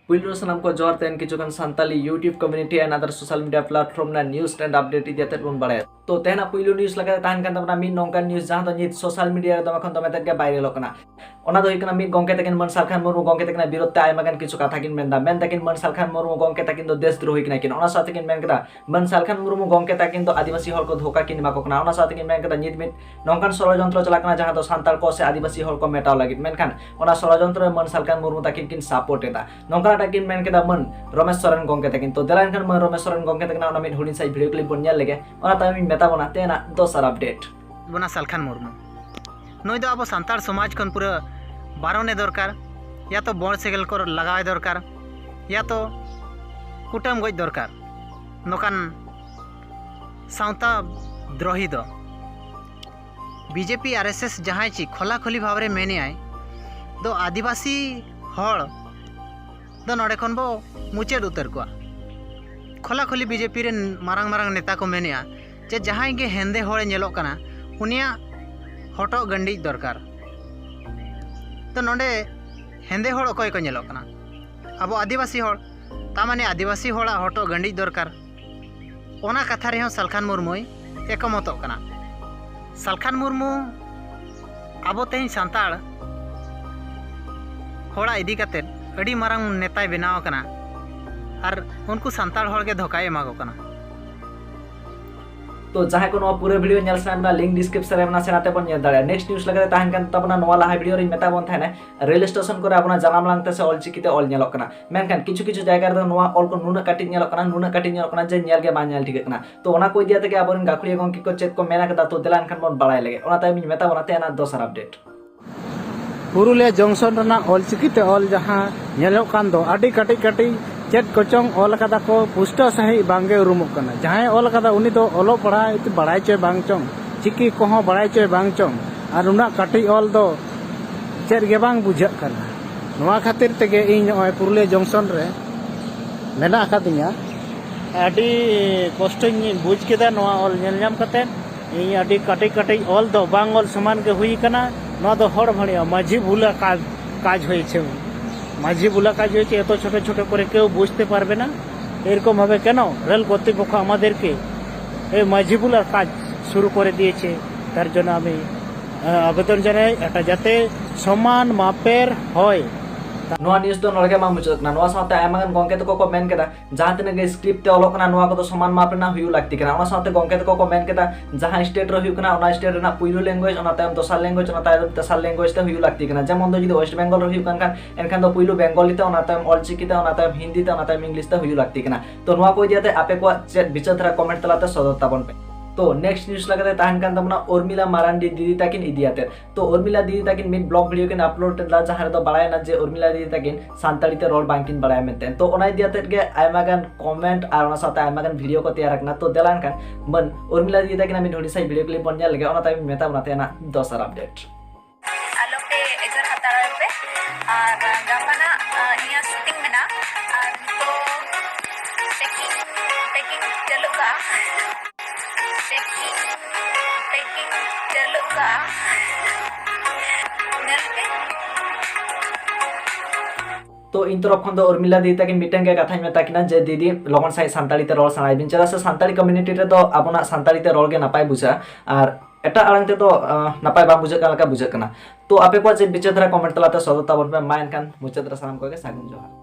पुइलो सनाम को जोहार तेन किचुगन Santali YouTube community and other social media platform ना न्यूज़ एंड अपडेट इदियाते बन बाड़ाय तो तेना पुइलो न्यूज़ लगा ताहन कान तबना मिद नोंकान न्यूज़ जहां दो नित सोशल मीडिया दमा खन दमे तक वायरल कना ओना दो हिकना मिद गंके तकिन मन सालखान मुर्मू गंके तकिन विरोध ते आयमा गान किछु कथा किन मेनदा मेन तकिन मन सालखान मुर्मू गंके तकिन दो देशद्रोही किन किन ओना साथे किन मेन कदा मन सालखान मुर्मू गंके तकिन दो आदिवासी हल को धोखा किन मा को कना ओना साथे किन मेन कदा नित मिद नोंकान षड़यंत्र चला कना जहां दो सांताल को से आदिवासी हल को मेटाव लागित मेनखान ओना षड़यंत्र मन सालखान मुर्मू तकिन किन सपोर्ट एदा नोंकान तकिन मेन कदा मन रमेश सोरेन गंके तकिन तो देलाइन खान मन रमेश सोरेन गंके तकिन ओना मिद हुडिन साइ भिडियो क्लिप बन नेल लेगे ओना तामी मेता बना तेना दोसर अपडेट बना सालखान मुर्मू नई दो अब सान्ताड़ समाज खन पूरा बारने दरकार या तो बड़ सेगल को लगावे दरकार या तो कुटम गज दरकार नोकान सावता द्रोही दो बीजेपी आरएसएस जहाँ ची खोला खोली भाव रे मेने आए दो आदिवासी हड़ दो नोडे खन बो मुचेद उतर को खोला खोली बीजेपी रे मारंग मारंग नेता को मेने जे जहाँ गे हेंदे हड़े नेलो कना उनिया हटो गंडी दरकार तो नोडे हेंदे हड़ अकय को नेलो कना अब आदिवासी हड़ तामाने आदिवासी हड़ा हटो गंडी दरकार ओना कथा रे सालखान मुर्मू एकमत कना सालखान मुर्मू अब तेज सान्ताड़ हड़ा इदी कते अड़ी मारंग नेताय बनाव कना और उनको सान्ताड़ हड़ के धोखाय एमा को कना तो जहां को पूरे वीडियो नेल सामना लिंक डिस्क्रिप्शन रे मना सेनाते बन नेल दाड़े नेक्स्ट न्यूज़ लगा ताहन कान तबना नवा लाहा वीडियो रे मेता बन थाने रेल स्टेशन को आपना जानाम लांगते से ऑल चिकिते ऑल नेलक कना मेनखान किछु किछु जायगा रे नवा ऑल को नुना काटी नेलक कना नुना काटी नेलक कना जे नेल गे बा नेल ठीक कना तो ओना को दिया तके आबरन गाखुड़िया गंकी को चेक को मेना कदा तो देलान खान बन बाड़ाय लगे ओना ताई मेता बना तेना दोसर अपडेट पुरुलिया जंक्शन रना ऑल चिकिते ऑल जहां नेलक कान दो आडी काटी काटी चेट कोचोंग ऑल कदा को पुष्टा सही बांगे उरुमक कना जहां ऑल कदा उनी तो ऑलो पढ़ा इति बड़ाय चे बांग चोंग चिकी को हो बड़ाय चे बांग चोंग और उना काटी ऑल दो चेट गे बांग बुझा कना नोआ खातिर तेगे इन ओय पुरुलिया जंक्शन रे मेना आकादिया आडी कष्टनी बुझ केदा नोआ ऑल नेल नाम कते इन आडी काटी काटी ऑल दो बांग ऑल समान के हुई कना नोआ दो हड़ भणिया माझी भूला काज होई छे माझी बुला काज হয়েছে এত ছোট ছোট করে কেউ বুঝতে পারবে না এরকম ভাবে কেন রেল কর্তৃপক্ষ আমাদেরকে এই माझी বুলার কাজ শুরু করে দিয়েছে তার জন্য আমি আবেদন জানাই এটা যাতে সমান মাপের হয় नोआ न्यूज़ तो नोड़गे मा मुचत ना नोआ साथे आयमागन गंके तो को मेन केदा जहां तने गे स्क्रिप्ट ते ऑलो कना नोआ को तो समान माप ना हुयु लागती कना ओना साथे गंके तो को मेन केदा जहां स्टेट रो हुयु कना ओना स्टेट ना पुइलो लैंग्वेज ओना तायम दोसर लैंग्वेज ओना तायम तेसर लैंग्वेज ते हुयु लागती कना जेमन दो जदि वेस्ट बेंगल रो हुयु कन एनखान दो पुइलो बेंगली ते ओना तायम ऑल चिकी ते ओना तायम हिंदी ते ओना तायम इंग्लिश ते हुयु लागती कना तो नोआ को दियाते आपे को चेट बिचतरा कमेंट तलाते सदरता बन पे तो नेक्स्ट न्यूज़ लगाते ताहन कान तमना उर्मिला मारांडी दीदी ताकिन इदियाते तो उर्मिला दीदी ताकिन मिड ब्लॉग वीडियो किन अपलोड ला जहां तो बड़ाय ना जे उर्मिला दीदी ताकिन सांताड़ी ते रोल बांकिन बड़ाय मेनते तो ओना इदियाते गे आयमागान कमेंट और ओना साथे आयमागान वीडियो को तैयार रखना तो देलान कान मन उर्मिला दीदी ताकिन आमी ढोडी साइ वीडियो क्लिप बन जा लगे ओना ताई मेता बनाते ना दोसर अपडेट आलो पे एजर हतारा पे और गापाना इया शूटिंग में ना तो टेकिंग चलो का टेकिंग चलो का तो इन तरफ खन दो उर्मिला दीदी ताकिन मिटन के कथा मेता किना जे दीदी लगन साइ सांताड़ी ते रोल सनाय बिन चला से सांताड़ी कम्युनिटी रे तो आपना सांताड़ी ते रोल के नापाय बुझा और एटा आड़ंग ते तो नापाय बा बुझा का बुझा कना तो आपे को जे बिचेतरा कमेंट तलाते सदता बन पे मायन कान मुचेतरा सालाम को के सागुन जोहार।